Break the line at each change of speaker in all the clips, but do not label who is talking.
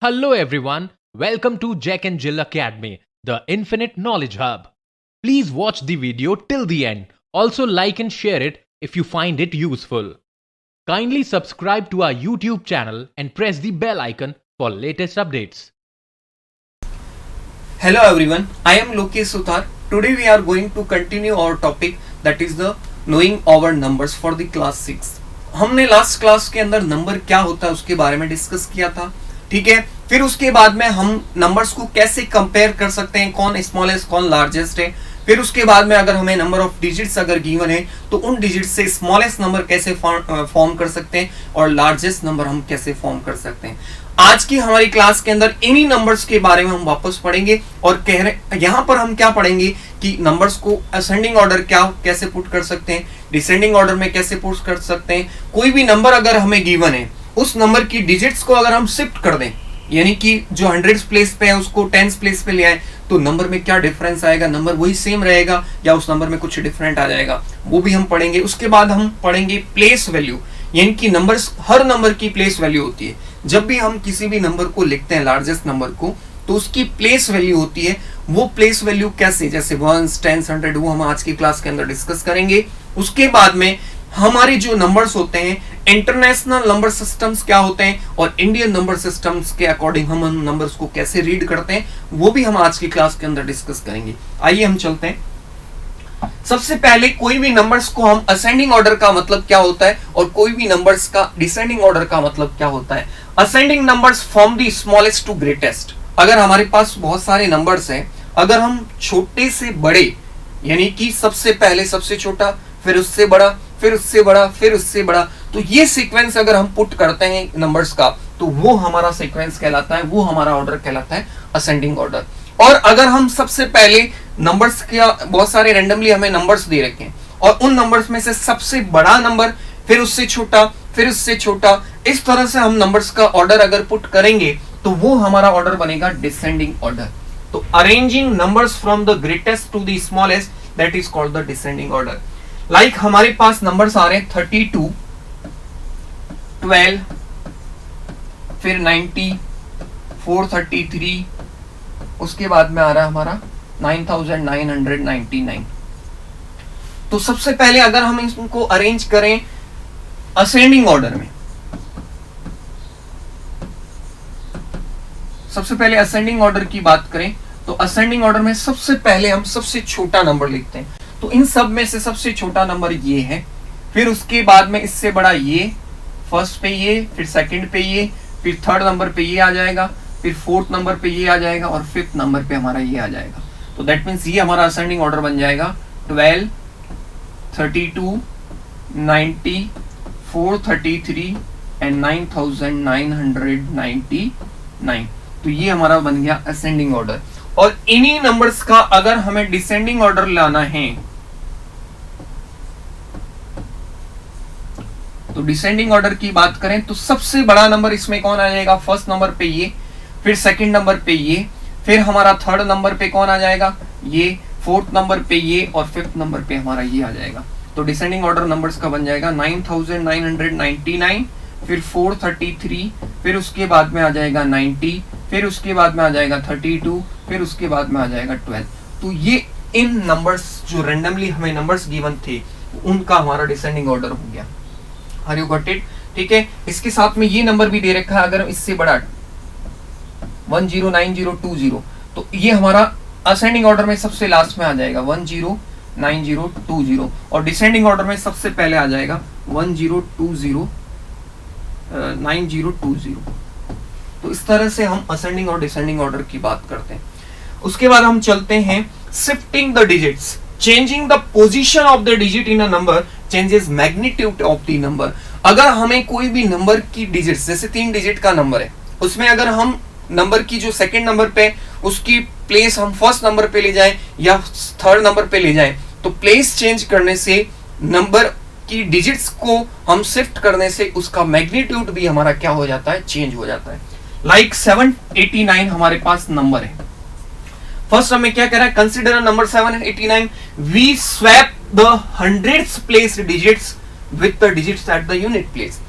Hello everyone, welcome to Jack and Jill Academy, the Infinite Knowledge Hub. Please watch the video till the end. Also like and share it if you find it useful. Kindly subscribe to our YouTube channel and press the bell icon for latest updates.
Hello everyone, I am Lokesh Suthar. Today we are going to continue our topic, that is the knowing our numbers for the class 6. हमने last class के अंदर number क्या होता है उसके बारे में discuss किया था, ठीक है। फिर उसके बाद में हम नंबर्स को कैसे कंपेयर कर सकते हैं, कौन स्मॉलेस्ट कौन लार्जेस्ट है। फिर उसके बाद में अगर हमें नंबर ऑफ डिजिट्स अगर गिवन है तो उन डिजिट्स से स्मॉलेस्ट नंबर कैसे फॉर्म कर सकते हैं और लार्जेस्ट नंबर हम कैसे फॉर्म कर सकते हैं। आज की हमारी क्लास के अंदर इन्हीं नंबर्स के बारे में हम वापस पढ़ेंगे और कह रहे यहाँ पर हम क्या पढ़ेंगे कि नंबर्स को असेंडिंग ऑर्डर कैसे पुट कर सकते हैं, डिसेंडिंग ऑर्डर में कैसे पुट कर सकते हैं। कोई भी नंबर अगर हमें गिवन है उस नंबर की डिजिट्स को अगर हम शिफ्ट कर दें, यानी कि जो हंड्रेड्स प्लेस पे है उसको टेंस प्लेस पे ले आए, तो नंबर में क्या डिफरेंस आएगा, नंबर वही सेम रहेगा या उस नंबर में कुछ डिफरेंट आ जाएगा, वो भी हम पढ़ेंगे। उसके बाद हम पढ़ेंगे प्लेस वैल्यू, यानी कि नंबर्स, हर नंबर की प्लेस वैल्यू होती है। जब भी हम किसी भी नंबर को लिखते हैं लार्जेस्ट नंबर को, तो उसकी प्लेस वैल्यू होती है। वो प्लेस वैल्यू कैसे, जैसे वंस, टेंस, हंड्रेड, वो हम आज की क्लास के अंदर डिस्कस करेंगे। उसके बाद में हमारे जो नंबर्स होते हैं, इंटरनेशनल नंबर सिस्टम्स क्या होते हैं और इंडियन नंबर सिस्टम्स के अकॉर्डिंग हम उन नंबर्स को कैसे रीड करते हैं, वो भी हम आज की क्लास के अंदर डिस्कस करेंगे। आइए हम चलते हैं। सबसे पहले कोई भी नंबर्स को हम असेंडिंग ऑर्डर का मतलब क्या होता है और कोई भी नंबर्स का डिसेंडिंग ऑर्डर का मतलब क्या होता है। Ascending numbers from the smallest to greatest. अगर हमारे पास बहुत सारे नंबर्स हैं, अगर हम छोटे से बड़े, यानी कि सबसे पहले सबसे छोटा, फिर उससे बड़ा, फिर उससे बड़ा, फिर उससे बड़ा, तो ये सीक्वेंस अगर हम पुट करते हैं नंबर्स का, तो वो हमारा सीक्वेंस कहलाता है, वो हमारा ऑर्डर कहलाता है असेंडिंग ऑर्डर। और अगर हम सबसे पहले नंबर्स का, बहुत सारे रैंडमली हमें नंबर्स दे रखे हैं और उन नंबर्स में से सबसे बड़ा नंबर, फिर उससे छोटा, फिर उससे छोटा, इस तरह से हम नंबर्स का ऑर्डर अगर पुट करेंगे तो वो हमारा ऑर्डर बनेगा डिसेंडिंग ऑर्डर। तो arranging numbers from the greatest to the smallest, that is called the descending order. Like हमारे पास नंबर्स आ रहे हैं 32, 12, फिर 90, 433, उसके बाद में आ रहा है हमारा 9999। तो सबसे पहले अगर हम इनको अरेंज करें असेंडिंग ऑर्डर में, सबसे पहले असेंडिंग ऑर्डर की बात करें तो असेंडिंग ऑर्डर में सबसे पहले हम सबसे छोटा नंबर लिखते हैं। तो इन सब में से सबसे छोटा नंबर ये है, फिर उसके बाद में इससे बड़ा ये, फर्स्ट पे ये, फिर सेकंड पे ये, फिर थर्ड नंबर पे ये आ जाएगा, फिर फोर्थ नंबर पे ये आ जाएगा और फिफ्थ नंबर पे हमारा ये आ जाएगा। तो दैट मीन्स ये हमारा असेंडिंग ऑर्डर बन जाएगा 12, 32, 90, 433 एंड 9999। तो ये हमारा बन गया असेंडिंग ऑर्डर। और इन्हीं नंबर्स का अगर हमें डिसेंडिंग ऑर्डर लाना है तो डिसेंडिंग ऑर्डर की बात करें तो सबसे बड़ा नंबर इसमें कौन आ जाएगा, फर्स्ट नंबर पे ये, फिर सेकंड नंबर पे ये, फिर हमारा थर्ड नंबर पे कौन आ जाएगा, ये, फोर्थ नंबर पे ये और फिफ्थ नंबर पे हमारा ये आ जाएगा। तो डिसेंडिंग ऑर्डर नंबर्स का बन जाएगा 9999, फिर 433, फिर उसके बाद में आ जाएगा 90, फिर उसके बाद में आ जाएगा 32, फिर उसके बाद में आ जाएगा 12। तो ये इन नंबर्स जो रैंडमली हमें नंबर्स गिवन थे उनका हमारा डिसेंडिंग ऑर्डर हो गया। Are you got it? ठीक है। इसके साथ में ये नंबर भी दे रखा है, अगर इससे बड़ा 109020, तो ये हमारा असेंडिंग ऑर्डर में सबसे लास्ट में आ जाएगा 109020 और डिसेंडिंग ऑर्डर में सबसे पहले आ जाएगा 10209020। तो इस तरह से हम असेंडिंग और डिसेंडिंग ऑर्डर की बात करते हैं। उसके बाद हम चलते हैं shifting the digits. Changing the position of the digit in a number changes magnitude of the number. अगर हमें कोई भी नंबर की डिजिट्स, जैसे 3 डिजिट का नंबर है, उसमें अगर हम नंबर की जो सेकंड नंबर पे उसकी प्लेस हम फर्स्ट नंबर पे ले जाएं या थर्ड नंबर पे ले जाएं, तो प्लेस चेंज करने से, नंबर की डिजिट्स को हम शिफ्ट करने से उसका मैग्नीट्यूड भी हमारा क्या हो जाता है, चेंज हो जाता है। लाइक 789 हमारे पास नंबर है। फर्स्ट हमें क्या कह रहा है, consider number 789, we swap the hundreds place digits with the digits at the unit place.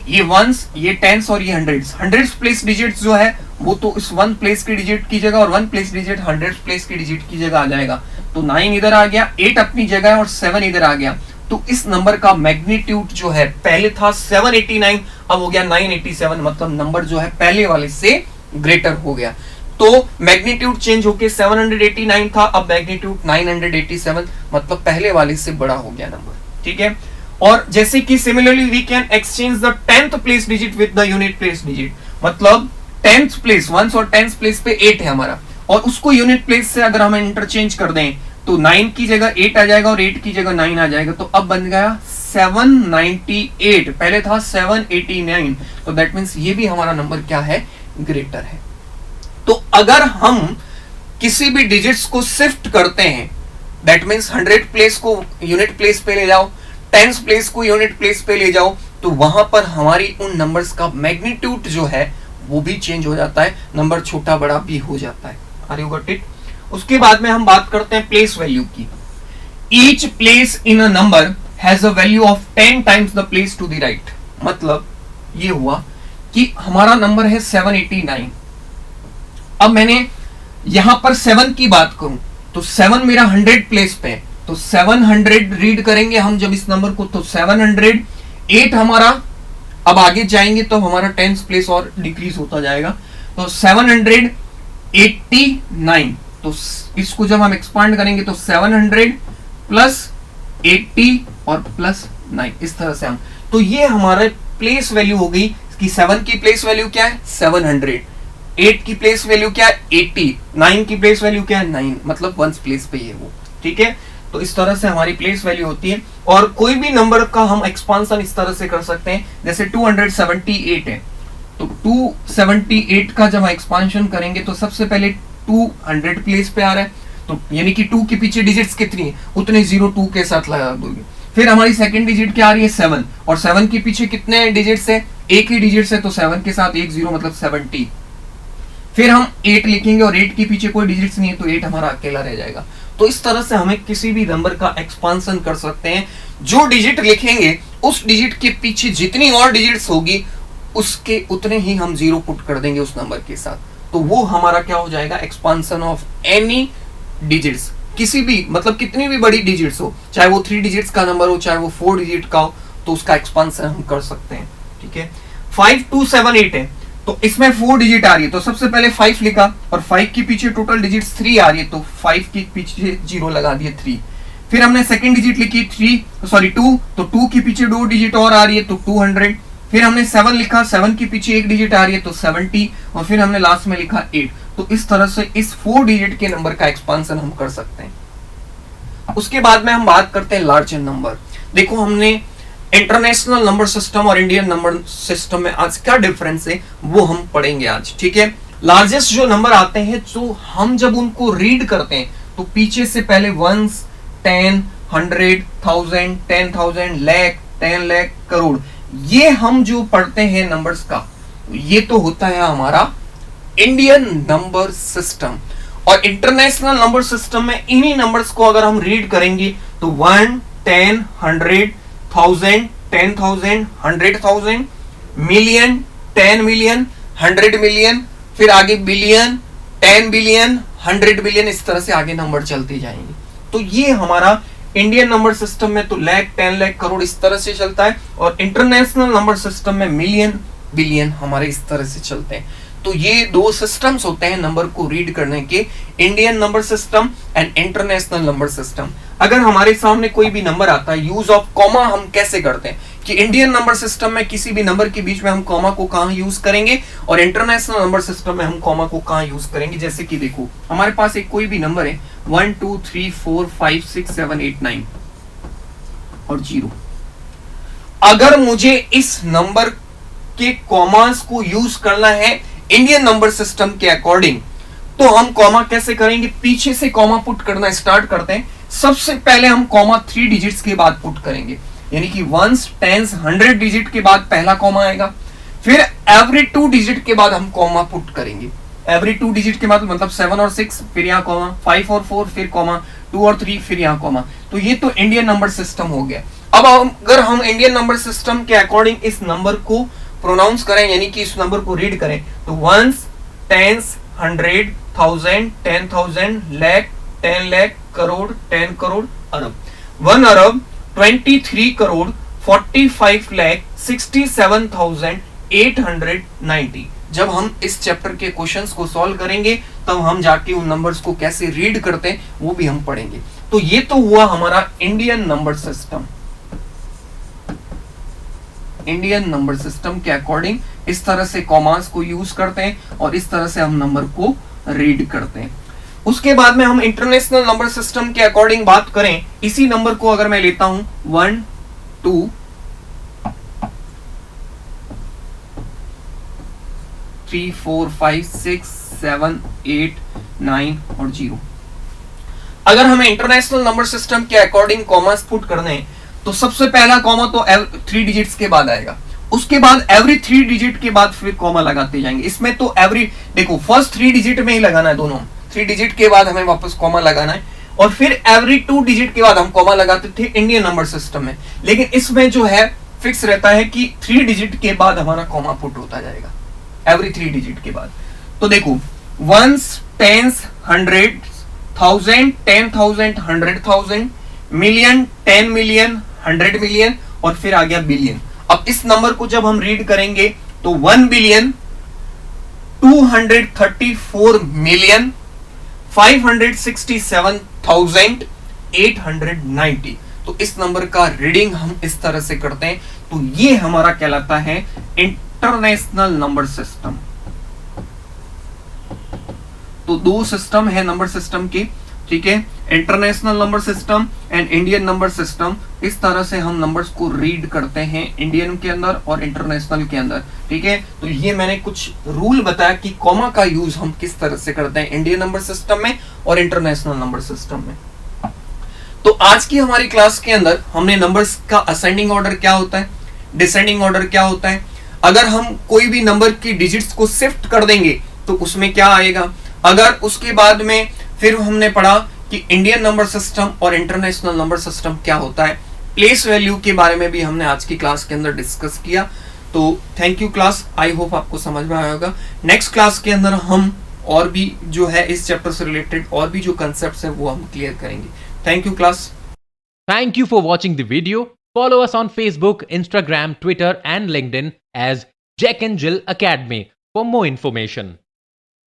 ये वंस, ये टेंस और ये हंड्रेड्स, हंड्रेड्स प्लेस डिजिट्स जो है वो तो इस वन प्लेस की डिजिट की जगह और one place digit hundred place की डिजिट की जगह आ जाएगा। तो 9 इधर आ गया, 8 अपनी जगह है और 7 इधर आ गया। तो इस नंबर का मैग्नीट्यूड जो है पहले था 789, अब हो गया 987, मतलब नंबर जो है पहले वाले से ग्रेटर हो गया। तो मैग्नीट्यूड चेंज होके 789 था, अब मैग्नीट्यूड 987, मतलब पहले वाले से बड़ा हो गया नंबर। ठीक है। और जैसे कि similarly we can exchange the 10th place digit with the unit place digit, मतलब 10th प्लेस, वंस और 10th प्लेस पे 8 है हमारा, और उसको यूनिट प्लेस से अगर हम इंटरचेंज कर दें तो 9 की जगह 8 आ जाएगा और 8 की जगह 9 आ जाएगा। तो अब बन गया 798, पहले था 789। तो दैट मीन्स ये भी हमारा नंबर क्या है, ग्रेटर है। तो अगर हम किसी भी डिजिट्स को शिफ्ट करते हैं, दैट मीन्स 100 प्लेस को यूनिट प्लेस पे ले जाओ, 10 प्लेस को यूनिट प्लेस पे ले जाओ, तो वहां पर हमारी उन नंबर्स का मैग्नीट्यूड जो है वो भी चेंज हो जाता है, नंबर छोटा बड़ा भी हो जाता है। Are you got it? उसके बाद में हम बात करते हैं प्लेस वैल्यू की। Each place in a number has a value of 10 times the place to the right. मतलब ये हुआ कि हमारा नंबर है 789, अब मैंने यहां पर 7 की बात करूं तो 7 मेरा 100 प्लेस पे है, तो 700 रीड करेंगे हम जब इस नंबर को, तो 700, 8 हमारा, अब आगे जाएंगे तो हमारा 10th प्लेस और डिक्रीज होता जाएगा, तो 789। तो इसको जब हम एक्सपांड करेंगे तो 700 प्लस 80 और प्लस 9, इस तरह से हम, तो ये हमारे प्लेस वैल्यू हो गई कि 7 की प्लेस वैल्यू क्या है 700, 8 की प्लेस वैल्यू क्या है 80, 9 की प्लेस वैल्यू क्या है 9, मतलब 1 प्लेस पे ये वो। ठीक है। तो इस तरह से हमारी प्लेस वैल्यू होती है। और कोई भी नंबर का हम एक्सपांशन इस तरह से कर सकते हैं, जैसे 278 है, तो 278 का जब एक्सपांशन करेंगे तो सबसे पहले 200 प्लेस पे आ रहा है, तो यानी कि 2 के पीछे डिजिट्स कितनी है उतने 0 2 के साथ लगा दोगे। फिर हमारी सेकंड डिजिट क्या आ रही है 7, और 7 के पीछे कितने डिजिट्स है, एक ही डिजिट्स है, तो 7 के साथ 1 0 मतलब 70। फिर हम 8 लिखेंगे और 8 के पीछे कोई डिजिट्स नहीं है, तो 8 हमारा अकेला रह जाएगा। तो इस तरह से हमें किसी भी नंबर का एक्सपांशन कर सकते हैं। जो डिजिट लिखेंगे उस डिजिट के पीछे जितनी और डिजिट्स होगी उसके उतने ही हम 0 पुट कर देंगे उस नंबर के साथ, तो वो हमारा क्या हो जाएगा, एक्सपांशन ऑफ एनी डिजिट्स, किसी भी, मतलब कितनी भी बड़ी डिजिट्स हो, चाहे वो 3 डिजिट्स का नंबर हो चाहे वो 4 डिजिट का हो, तो उसका एक्सपांशन हम कर सकते हैं। ठीक है। 5278 है, तो इसमें 4 डिजिट आ रही है, तो सबसे पहले 5 लिखा और 5 के पीछे टोटल डिजिट्स 3 आ रही है, तो 5 के पीछे 0 लगा दिए 3। फिर हमने सेकंड डिजिट लिखी 2, तो 2 के पीछे 2 डिजिट और आ रही है, तो 200। फिर हमने 7 लिखा, 7 के पीछे 1 डिजिट आ रही है, तो 70, और फिर हमने लास्ट में लिखा 8। तो इस तरह से इस 4 डिजिट के नंबर का एक्सपांशन हम कर सकते हैं। उसके बाद में हम बात करते हैं लार्जर नंबर। देखो हमने इंटरनेशनल नंबर सिस्टम और इंडियन नंबर सिस्टम में आज क्या डिफरेंस है वो हम पढ़ेंगे आज। ठीक है। लार्जेस्ट जो नंबर आते हैं, तो हम जब उनको रीड करते हैं तो पीछे से पहले 1, 10, 100, 1000, 10,000, लाख, 10 लाख, करोड़, ये हम जो पढ़ते हैं नंबर्स का, ये तो होता है हमारा इंडियन नंबर सिस्टम। और इंटरनेशनल नंबर सिस्टम में इन्हीं नंबर्स को अगर हम रीड करेंगे तो 1, 10, 100, 1000, 10,000, 100,000, मिलियन, 10 मिलियन, 100 मिलियन, फिर आगे बिलियन, 10 बिलियन, 100 बिलियन, इस तरह से आगे नंबर चलते जाएंगे। तो ये हमारा इंडियन नंबर सिस्टम में तो लाख, 10 लाख, करोड़ इस तरह से चलता है, और इंटरनेशनल नंबर सिस्टम में मिलियन, बिलियन हमारे इस तरह से चलते हैं। तो ये 2 सिस्टम्स होते हैं नंबर को रीड करने के, Indian number system and international number system. अगर हमारे सामने कोई भी नंबर आता है, यूज ऑफ कॉमा हम कैसे करते हैं कि इंडियन नंबर सिस्टम में किसी भी नंबर के बीच में हम कॉमा को कहां यूज करेंगे और इंटरनेशनल नंबर सिस्टम में हम कॉमा को कहां यूज करेंगे। जैसे कि देखो हमारे पास एक कोई भी नंबर है 1 2 3 4 5 6 7 8 9 और 0। अगर मुझे इस नंबर के कॉमास को यूज करना है इंडियन नंबर सिस्टम के अकॉर्डिंग, तो हम कॉमा कैसे करेंगे, पीछे से कॉमा पुट करना स्टार्ट करते हैं। सबसे पहले हम कॉमा 3 डिजिट्स के बाद पुट करेंगे, यानी कि 1s, 10s, 100 डिजिट के बाद पहला कॉमा आएगा। फिर एवरी 2 डिजिट के बाद हम कॉमा पुट करेंगे, एवरी 2 डिजिट के बाद मतलब 7 और 6, फिर यहाँ कॉमा, 5 और 4, फिर कॉमा, 2 और 3, फिर यहाँ कॉमा। तो ये तो इंडियन नंबर सिस्टम हो गया। अब अगर हम इंडियन नंबर सिस्टम के अकॉर्डिंग इस नंबर को प्रोनाउंस करें, यानी कि इस नंबर को रीड करें, तो वंस, टेंस, 100, 1000, 10,000, लाख, 10 लाख, करोड़, 10 करोड़, अरब। 1 अरब 23 करोड़ 45 लाख 67,890। जब हम इस चैप्टर के क्वेश्चंस को सॉल्व करेंगे तब हम जाके उन नंबर्स को कैसे रीड करते हैं वो भी हम पढ़ेंगे। तो ये तो हुआ हमारा Indian number system. Indian number system के अकॉर्डिंग इस तरह से कॉमास को यूज करते हैं और इस तरह से हम नंबर को रीड करते हैं। उसके बाद में हम इंटरनेशनल नंबर सिस्टम के अकॉर्डिंग बात करें, इसी नंबर को अगर मैं लेता हूं 1 2 3 4 5 6 7 8 9 और 0। अगर हमें इंटरनेशनल नंबर सिस्टम के अकॉर्डिंग कॉमास पुट करने हैं तो सबसे पहला कॉमा तो 3 डिजिट्स के बाद आएगा, उसके बाद एवरी 3 डिजिट के बाद फिर कॉमा लगाते जाएंगे। इसमें तो एवरी, देखो फर्स्ट 3 डिजिट में ही लगाना है, दोनों 3 डिजिट के बाद हमें वापस कॉमा लगाना है, और फिर एवरी 2 डिजिट के बाद हम कॉमा लगाते थे इंडियन नंबर सिस्टम में। लेकिन इसमें जो है फिक्स रहता है कि 3 डिजिट के बाद हमारा कॉमा पुट होता जाएगा, एवरी 3 डिजिट के बाद। तो देखो ones, tens, 100, 1000, 10,000, 100,000, million, 10 million, 100 million, और फिर आ गया बिलियन। अब इस नंबर को जब हम रीड करेंगे तो 1 बिलियन 234 मिलियन 567,890। तो इस नंबर का रीडिंग हम इस तरह से करते हैं। तो ये हमारा कहलाता है इंटरनेशनल नंबर सिस्टम। तो 2 सिस्टम है नंबर सिस्टम की, ठीक है, international number system and Indian number system. इस तरह से हम नंबर्स को रीड करते हैं इंडियन के अंदर और इंटरनेशनल के अंदर, ठीक है। तो ये मैंने कुछ रूल बताया कि कॉमा का यूज हम किस तरह से करते हैं इंडियन नंबर सिस्टम में और इंटरनेशनल नंबर सिस्टम में। तो आज की हमारी क्लास के अंदर हमने नंबर्स का असेंडिंग ऑर्डर क्या होता है, डिसेंडिंग ऑर्डर क्या होता है, अगर हम कोई भी नंबर की डिजिट्स को शिफ्ट कर देंगे तो उसमें क्या आएगा, अगर उसके बाद में फिर हमने पढ़ा कि इंडियन नंबर सिस्टम और इंटरनेशनल नंबर सिस्टम क्या होता है, प्लेस वैल्यू के बारे में भी हमने आज की क्लास के अंदर डिस्कस किया। तो thank you class, I hope आपको समझ में आया होगा। नेक्स्ट क्लास के अंदर हम और भी जो है इस चैप्टर से रिलेटेड और भी जो कंसेप्ट्स हैं वो हम क्लियर करेंगे। Thank you class.
Thank you for watching the video. Follow us on Facebook, Instagram, Twitter, and LinkedIn as Jack and Jill Academy for more information.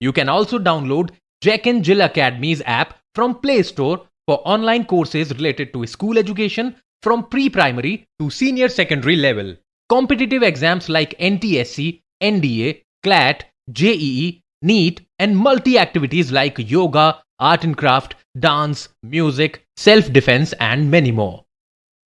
You can also download Jack and Jill Academy's app from Play Store for online courses related to school education from pre-primary to senior secondary level. Competitive exams like NTSC, NDA, CLAT, JEE, NEET, and multi-activities like yoga, art and craft, dance, music, self-defense, and many more.